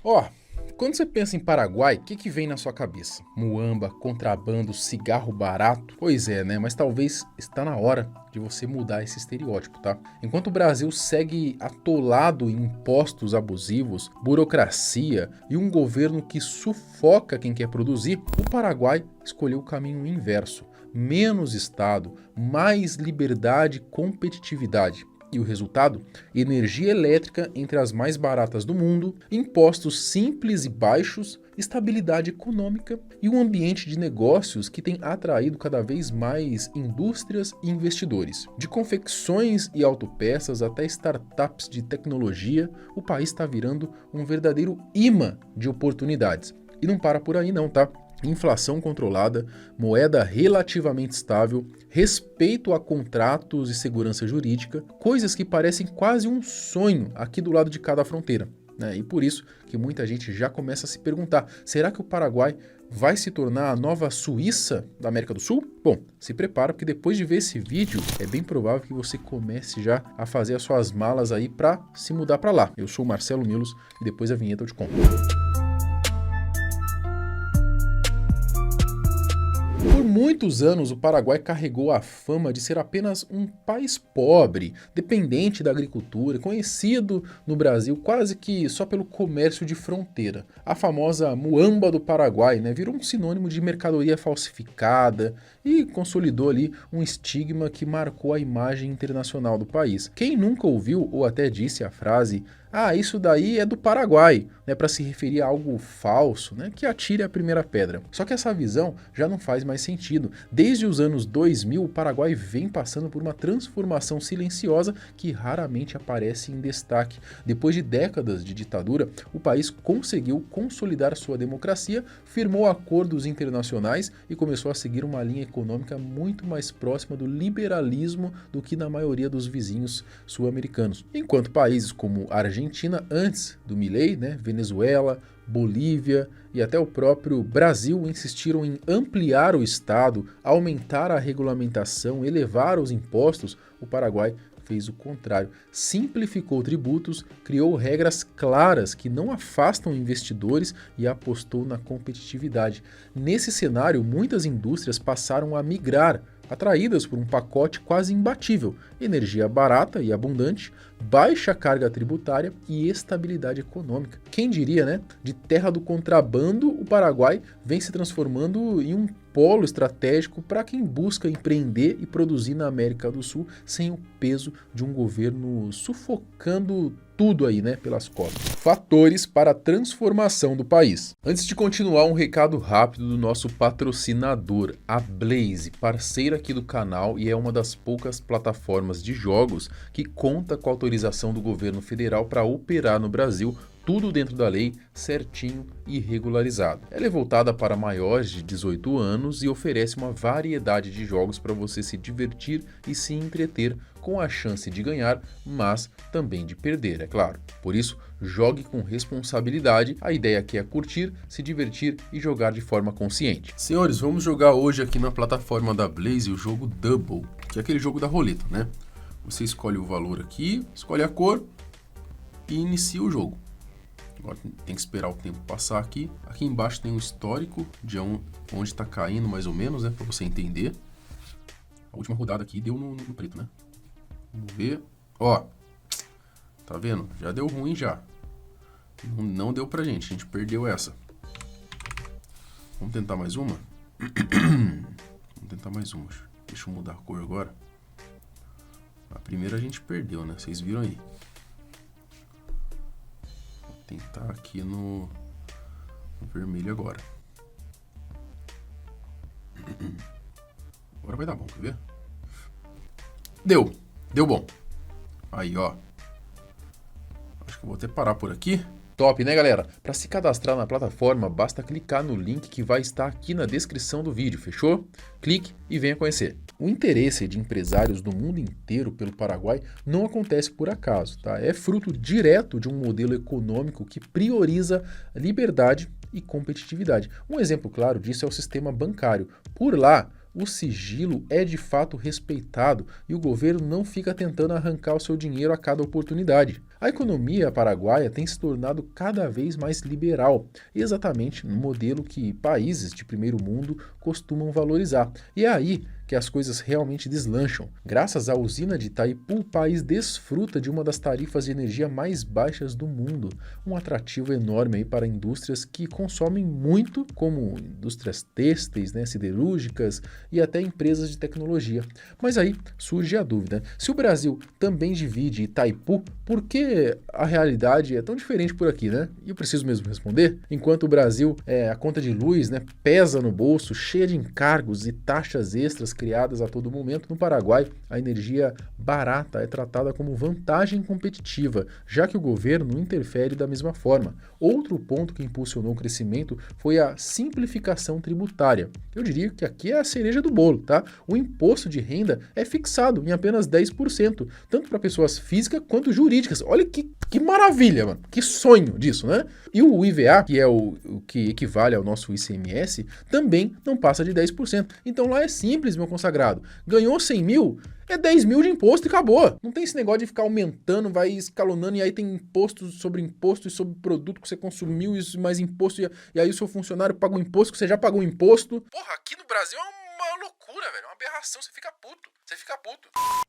Ó, quando você pensa em Paraguai, o que vem na sua cabeça? Muamba, contrabando, cigarro barato? Pois é, né? Mas talvez está na hora de você mudar esse estereótipo, tá? Enquanto o Brasil segue atolado em impostos abusivos, burocracia e um governo que sufoca quem quer produzir, o Paraguai escolheu o caminho inverso. Menos Estado, mais liberdade e competitividade. E o resultado? Energia elétrica entre as mais baratas do mundo, impostos simples e baixos, estabilidade econômica e um ambiente de negócios que tem atraído cada vez mais indústrias e investidores. De confecções e autopeças até startups de tecnologia, o país está virando um verdadeiro imã de oportunidades. E não para por aí não, tá? Inflação controlada, moeda relativamente estável, respeito a contratos e segurança jurídica, coisas que parecem quase um sonho aqui do lado de cada fronteira. Né? E por isso que muita gente já começa a se perguntar, será que o Paraguai vai se tornar a nova Suíça da América do Sul? Bom, se prepara porque depois de ver esse vídeo, é bem provável que você comece já a fazer as suas malas aí para se mudar para lá. Eu sou o Marcelo Milos e depois a vinheta eu te conto. Por muitos anos, o Paraguai carregou a fama de ser apenas um país pobre, dependente da agricultura, conhecido no Brasil quase que só pelo comércio de fronteira. A famosa muamba do Paraguai, né, virou um sinônimo de mercadoria falsificada e consolidou ali um estigma que marcou a imagem internacional do país. Quem nunca ouviu ou até disse a frase "Ah, isso daí é do Paraguai", né, para se referir a algo falso, né, que atire a primeira pedra. Só que essa visão já não faz mais sentido. Desde os anos 2000, o Paraguai vem passando por uma transformação silenciosa que raramente aparece em destaque. Depois de décadas de ditadura, o país conseguiu consolidar sua democracia, firmou acordos internacionais e começou a seguir uma linha econômica muito mais próxima do liberalismo do que na maioria dos vizinhos sul-americanos. Enquanto países como a Argentina, antes do Milei, né, Venezuela, Bolívia e até o próprio Brasil insistiram em ampliar o Estado, aumentar a regulamentação, elevar os impostos, o Paraguai fez o contrário. Simplificou tributos, criou regras claras que não afastam investidores e apostou na competitividade. Nesse cenário, muitas indústrias passaram a migrar, atraídas por um pacote quase imbatível: energia barata e abundante, baixa carga tributária e estabilidade econômica. Quem diria, né? De terra do contrabando, o Paraguai vem se transformando em um polo estratégico para quem busca empreender e produzir na América do Sul sem o peso de um governo sufocando tudo aí, né, pelas costas. Fatores para a transformação do país. Antes de continuar, um recado rápido do nosso patrocinador, a Blaze, parceira aqui do canal e é uma das poucas plataformas de jogos que conta com a autorização do governo federal para operar no Brasil, tudo dentro da lei, certinho e regularizado. Ela é voltada para maiores de 18 anos e oferece uma variedade de jogos para você se divertir e se entreter, com a chance de ganhar, mas também de perder, é claro. Por isso, jogue com responsabilidade. A ideia aqui é curtir, se divertir e jogar de forma consciente. Senhores, vamos jogar hoje aqui na plataforma da Blaze o jogo Double, que é aquele jogo da roleta, né? Você escolhe o valor aqui, escolhe a cor e inicia o jogo. Agora tem que esperar o tempo passar aqui. Aqui embaixo tem um histórico de onde está caindo mais ou menos, né? Para você entender. A última rodada aqui deu no preto, né? Vamos ver. Ó, tá vendo? Já deu ruim já. Não deu pra gente, a gente perdeu essa. Vamos tentar mais uma? Vamos tentar mais uma. Deixa eu mudar a cor agora. A primeira a gente perdeu, né? Vocês viram aí. Tentar aqui no vermelho agora. Agora vai dar bom, quer ver? Deu bom. Aí, ó. Acho que eu vou até parar por aqui. Top, né, galera? Para se cadastrar na plataforma, basta clicar no link que vai estar aqui na descrição do vídeo, fechou? Clique e venha conhecer. O interesse de empresários do mundo inteiro pelo Paraguai não acontece por acaso, tá? É fruto direto de um modelo econômico que prioriza liberdade e competitividade. Um exemplo claro disso é o sistema bancário. Por lá, o sigilo é de fato respeitado e o governo não fica tentando arrancar o seu dinheiro a cada oportunidade. A economia paraguaia tem se tornado cada vez mais liberal, exatamente no modelo que países de primeiro mundo costumam valorizar. E é aí que as coisas realmente deslancham. Graças à usina de Itaipu, o país desfruta de uma das tarifas de energia mais baixas do mundo, um atrativo enorme aí para indústrias que consomem muito, como indústrias têxteis, siderúrgicas e até empresas de tecnologia. Mas aí surge a dúvida, se o Brasil também divide Itaipu, por que a realidade é tão diferente por aqui, né? E eu preciso mesmo responder. Enquanto o Brasil, a conta de luz, pesa no bolso, cheia de encargos e taxas extras criadas a todo momento, no Paraguai a energia barata é tratada como vantagem competitiva, já que o governo não interfere da mesma forma. Outro ponto que impulsionou o crescimento foi a simplificação tributária. Eu diria que aqui é a cereja do bolo, tá? O imposto de renda é fixado em apenas 10%, tanto para pessoas físicas quanto jurídicas. Olha que maravilha, mano. Que sonho disso, né? E o IVA, que é o que equivale ao nosso ICMS, também não passa de 10%. Então lá é simples, meu consagrado. Ganhou 100 mil, é 10 mil de imposto e acabou. Não tem esse negócio de ficar aumentando, vai escalonando e aí tem imposto e sobre produto que você consumiu e mais imposto e aí o seu funcionário paga o imposto que você já pagou o imposto. Porra, aqui no Brasil é uma loucura, velho. É uma aberração, você fica puto.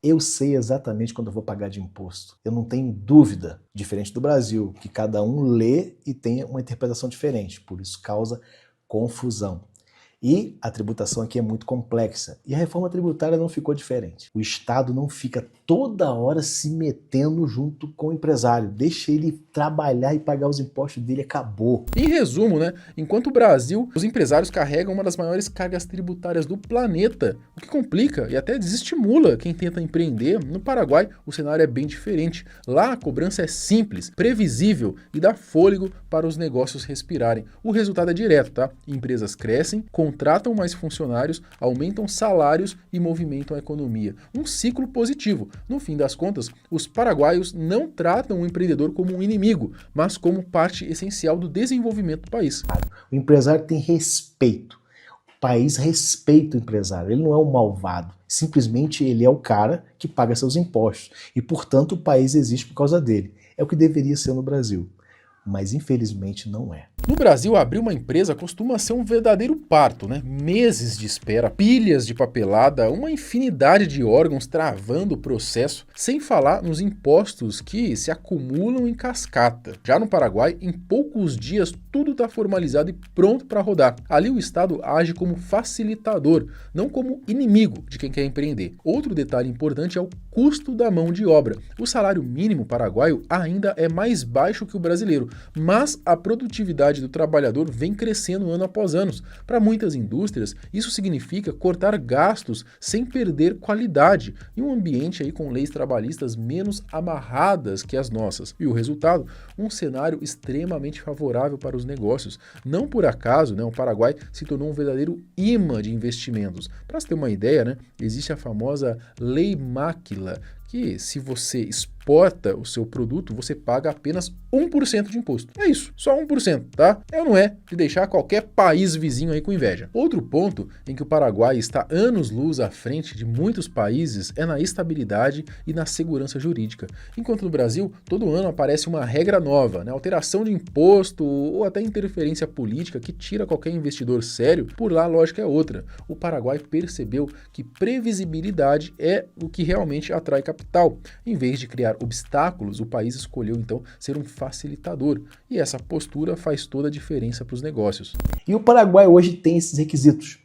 Eu sei exatamente quando eu vou pagar de imposto. Eu não tenho dúvida, diferente do Brasil, que cada um lê e tem uma interpretação diferente. Por isso causa confusão. E a tributação aqui é muito complexa. E a reforma tributária não ficou diferente. O Estado não fica toda hora se metendo junto com o empresário. Deixa ele trabalhar e pagar os impostos dele, acabou. Em resumo, enquanto o Brasil, os empresários carregam uma das maiores cargas tributárias do planeta, o que complica e até desestimula quem tenta empreender. No Paraguai, o cenário é bem diferente. Lá, a cobrança é simples, previsível e dá fôlego para os negócios respirarem. O resultado é direto, tá? Empresas crescem, contratam mais funcionários, aumentam salários e movimentam a economia. Um ciclo positivo. No fim das contas, os paraguaios não tratam o empreendedor como um inimigo, mas como parte essencial do desenvolvimento do país. O empresário tem respeito. O país respeita o empresário. Ele não é um malvado. Simplesmente ele é o cara que paga seus impostos. E, portanto, o país existe por causa dele. É o que deveria ser no Brasil. Mas, infelizmente, não é. No Brasil, abrir uma empresa costuma ser um verdadeiro parto, Meses de espera, pilhas de papelada, uma infinidade de órgãos travando o processo, sem falar nos impostos que se acumulam em cascata. Já no Paraguai, em poucos dias, tudo está formalizado e pronto para rodar. Ali o Estado age como facilitador, não como inimigo de quem quer empreender. Outro detalhe importante é o custo da mão de obra. O salário mínimo paraguaio ainda é mais baixo que o brasileiro, mas a produtividade do trabalhador vem crescendo ano após ano. Para muitas indústrias, isso significa cortar gastos sem perder qualidade, em um ambiente aí com leis trabalhistas menos amarradas que as nossas. E o resultado? Um cenário extremamente favorável para os negócios. Não por acaso, o Paraguai se tornou um verdadeiro imã de investimentos. Para você ter uma ideia, existe a famosa Lei Máquila, que se você exporta o seu produto, você paga apenas 1% de imposto. É isso, só 1%, tá? É ou não é de deixar qualquer país vizinho aí com inveja. Outro ponto em que o Paraguai está anos-luz à frente de muitos países é na estabilidade e na segurança jurídica. Enquanto no Brasil, todo ano aparece uma regra nova, alteração de imposto ou até interferência política que tira qualquer investidor sério, por lá a lógica é outra. O Paraguai percebeu que previsibilidade é o que realmente atrai capital. Em vez de criar obstáculos, o país escolheu então ser um facilitador, e essa postura faz toda a diferença para os negócios. E o Paraguai hoje tem esses requisitos.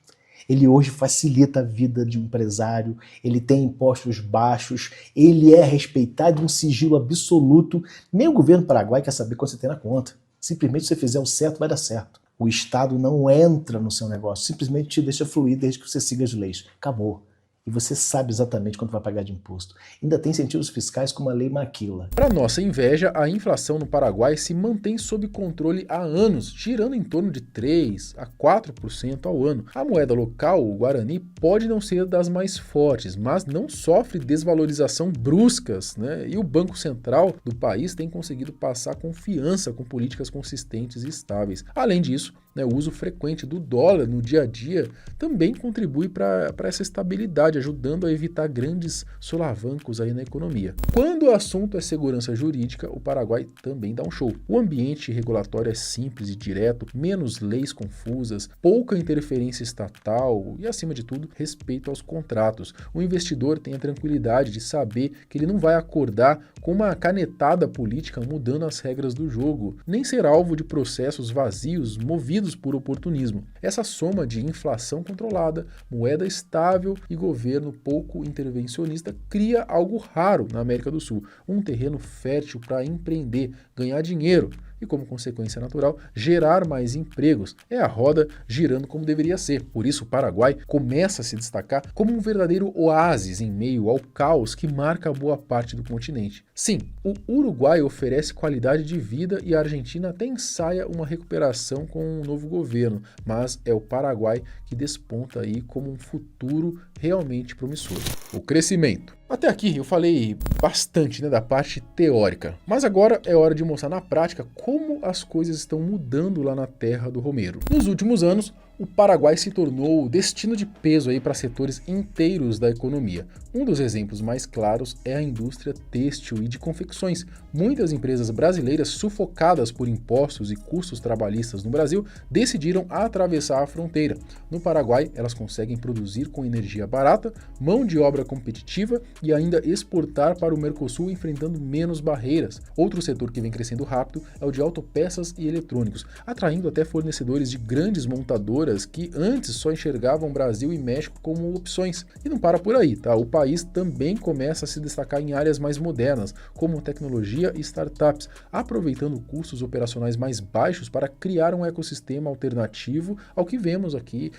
Ele hoje facilita a vida de um empresário, ele tem impostos baixos, ele é respeitado, um sigilo absoluto. Nem o governo paraguai quer saber quanto você tem na conta. Simplesmente se você fizer o certo, vai dar certo. O Estado não entra no seu negócio, simplesmente te deixa fluir desde que você siga as leis. Acabou. E você sabe exatamente quanto vai pagar de imposto. Ainda tem incentivos fiscais como a Lei Maquila. Para nossa inveja, a inflação no Paraguai se mantém sob controle há anos, girando em torno de 3% a 4% ao ano. A moeda local, o Guarani, pode não ser das mais fortes, mas não sofre desvalorização bruscas, E o Banco Central do país tem conseguido passar confiança com políticas consistentes e estáveis. Além disso, o uso frequente do dólar no dia a dia também contribui para essa estabilidade ajudando a evitar grandes solavancos aí na economia. Quando o assunto é segurança jurídica, o Paraguai também dá um show. O ambiente regulatório é simples e direto, menos leis confusas, pouca interferência estatal e, acima de tudo, respeito aos contratos. O investidor tem a tranquilidade de saber que ele não vai acordar com uma canetada política mudando as regras do jogo, nem ser alvo de processos vazios movidos por oportunismo. Essa soma de inflação controlada, moeda estável e governo pouco intervencionista cria algo raro na América do Sul, um terreno fértil para empreender, ganhar dinheiro e, como consequência natural, gerar mais empregos. É a roda girando como deveria ser. Por isso, o Paraguai começa a se destacar como um verdadeiro oásis em meio ao caos que marca boa parte do continente. Sim, o Uruguai oferece qualidade de vida e a Argentina até ensaia uma recuperação com um novo governo, mas é o Paraguai que desponta aí como um futuro realmente promissor. O crescimento. Até aqui eu falei bastante, da parte teórica, mas agora é hora de mostrar na prática como as coisas estão mudando lá na terra do Romero. Nos últimos anos, o Paraguai se tornou destino de peso aí para setores inteiros da economia. Um dos exemplos mais claros é a indústria têxtil e de confecções. Muitas empresas brasileiras, sufocadas por impostos e custos trabalhistas no Brasil, decidiram atravessar a fronteira. No Paraguai, elas conseguem produzir com energia barata, mão de obra competitiva e ainda exportar para o Mercosul enfrentando menos barreiras. Outro setor que vem crescendo rápido é o de autopeças e eletrônicos, atraindo até fornecedores de grandes montadoras que antes só enxergavam Brasil e México como opções. E não para por aí, tá? O país também começa a se destacar em áreas mais modernas, como tecnologia e startups, aproveitando custos operacionais mais baixos para criar um ecossistema alternativo ao que vemos aqui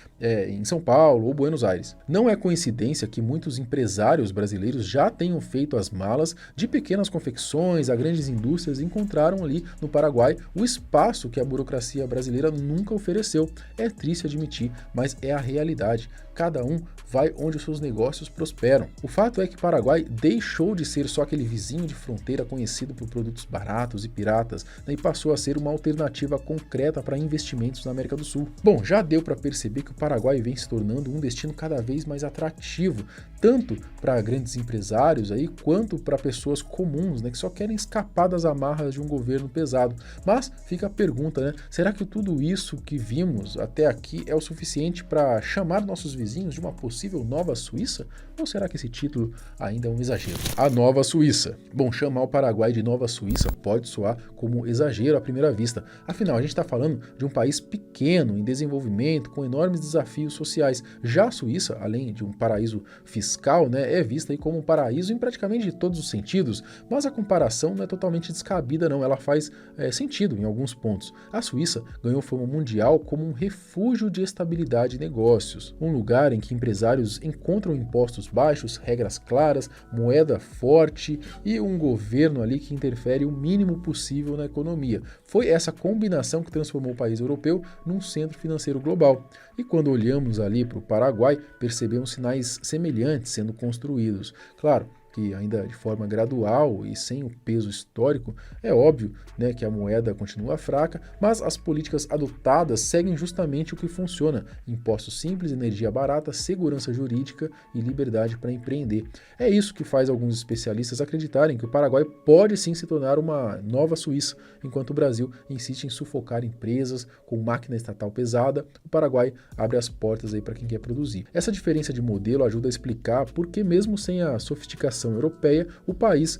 em São Paulo ou Buenos Aires. Não é coincidência que muitos empresários brasileiros já tenham feito as malas de pequenas confecções a grandes indústrias e encontraram ali no Paraguai o espaço que a burocracia brasileira nunca ofereceu. É triste admitir, mas é a realidade. Cada um vai onde os seus negócios prosperam. O fato é que o Paraguai deixou de ser só aquele vizinho de fronteira conhecido por produtos baratos e piratas, e passou a ser uma alternativa concreta para investimentos na América do Sul. Bom, já deu para perceber que o Paraguai vem se tornando um destino cada vez mais atrativo, tanto para grandes empresários aí, quanto para pessoas comuns, que só querem escapar das amarras de um governo pesado. Mas fica a pergunta, será que tudo isso que vimos até aqui é o suficiente para chamar nossos vizinhos de uma possível nova Suíça? Ou será que esse título ainda é um exagero? A nova Suíça. Bom, chamar o Paraguai de nova Suíça pode soar como exagero à primeira vista. Afinal, a gente está falando de um país pequeno, em desenvolvimento, com enormes desafios sociais. Já a Suíça, além de um paraíso fiscal, é vista aí como um paraíso em praticamente todos os sentidos, mas a comparação não é totalmente descabida não, ela faz sentido em alguns pontos. A Suíça ganhou fama mundial como um refúgio de estabilidade e negócios, um lugar em que empresários encontram impostos baixos, regras claras, moeda forte e um governo ali que interfere o mínimo possível na economia. Foi essa combinação que transformou o país europeu num centro financeiro global. E quando olhamos ali para o Paraguai, percebemos sinais semelhantes sendo construídos. Claro, que ainda de forma gradual e sem o peso histórico, é óbvio que a moeda continua fraca, mas as políticas adotadas seguem justamente o que funciona: impostos simples, energia barata, segurança jurídica e liberdade para empreender. É isso que faz alguns especialistas acreditarem que o Paraguai pode sim se tornar uma nova Suíça, enquanto o Brasil insiste em sufocar empresas com máquina estatal pesada. O Paraguai abre as portas aí para quem quer produzir. Essa diferença de modelo ajuda a explicar por que, mesmo sem a sofisticação europeia, o país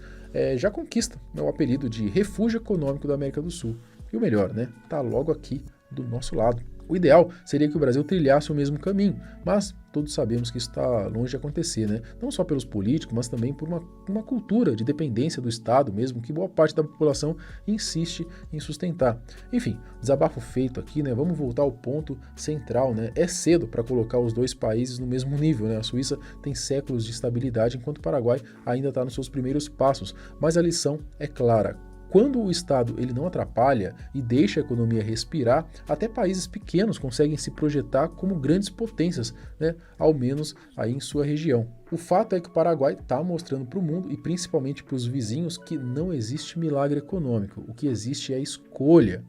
já conquista o apelido de refúgio econômico da América do Sul. E o melhor, tá logo aqui do nosso lado. O ideal seria que o Brasil trilhasse o mesmo caminho, mas todos sabemos que isso está longe de acontecer, Não só pelos políticos, mas também por uma cultura de dependência do Estado mesmo, que boa parte da população insiste em sustentar. Enfim, desabafo feito aqui, Vamos voltar ao ponto central, É cedo para colocar os dois países no mesmo nível, A Suíça tem séculos de estabilidade, enquanto o Paraguai ainda está nos seus primeiros passos, mas a lição é clara. Quando o Estado ele não atrapalha e deixa a economia respirar, até países pequenos conseguem se projetar como grandes potências, ao menos aí em sua região. O fato é que o Paraguai está mostrando para o mundo e principalmente para os vizinhos que não existe milagre econômico. O que existe é escolha.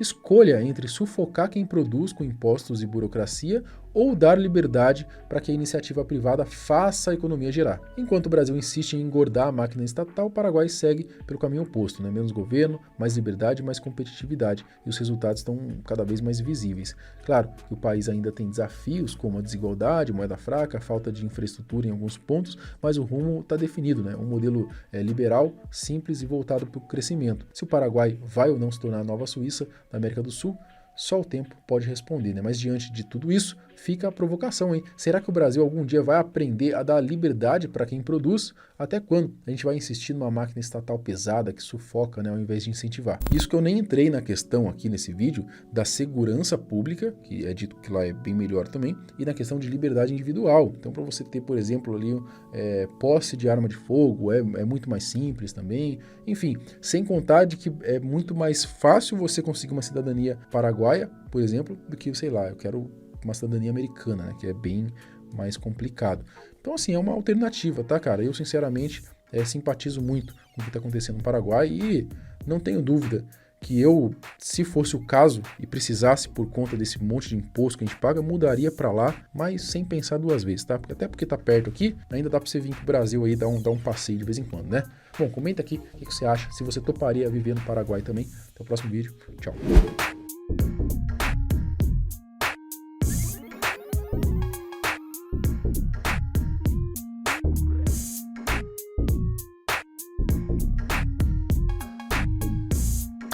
Escolha entre sufocar quem produz com impostos e burocracia ou dar liberdade para que a iniciativa privada faça a economia girar. Enquanto o Brasil insiste em engordar a máquina estatal, o Paraguai segue pelo caminho oposto, né? Menos governo, mais liberdade, mais competitividade, e os resultados estão cada vez mais visíveis. Claro que o país ainda tem desafios como a desigualdade, moeda fraca, a falta de infraestrutura em alguns pontos, mas o rumo está definido, né? Um modelo liberal, simples e voltado para o crescimento. Se o Paraguai vai ou não se tornar a nova Suíça da América do Sul, só o tempo pode responder, né? Mas diante de tudo isso, fica a provocação, hein? Será que o Brasil algum dia vai aprender a dar liberdade para quem produz? Até quando a gente vai insistir numa máquina estatal pesada que sufoca, né, ao invés de incentivar? Isso que eu nem entrei na questão aqui nesse vídeo da segurança pública, que é dito que lá é bem melhor também, e na questão de liberdade individual. Então, para você ter, por exemplo, ali posse de arma de fogo, é muito mais simples também. Enfim, sem contar de que é muito mais fácil você conseguir uma cidadania paraguaia, por exemplo, do que, sei lá, eu quero uma cidadania americana, né, que é bem mais complicado. Então, assim, é uma alternativa, tá, cara? Eu, sinceramente, simpatizo muito com o que está acontecendo no Paraguai e não tenho dúvida que eu, se fosse o caso e precisasse por conta desse monte de imposto que a gente paga, mudaria para lá, mas sem pensar duas vezes, tá? Até porque tá perto aqui, ainda dá para você vir pro Brasil aí dar um passeio de vez em quando, né? Bom, comenta aqui o que você acha, se você toparia viver no Paraguai também. Até o próximo vídeo. Tchau.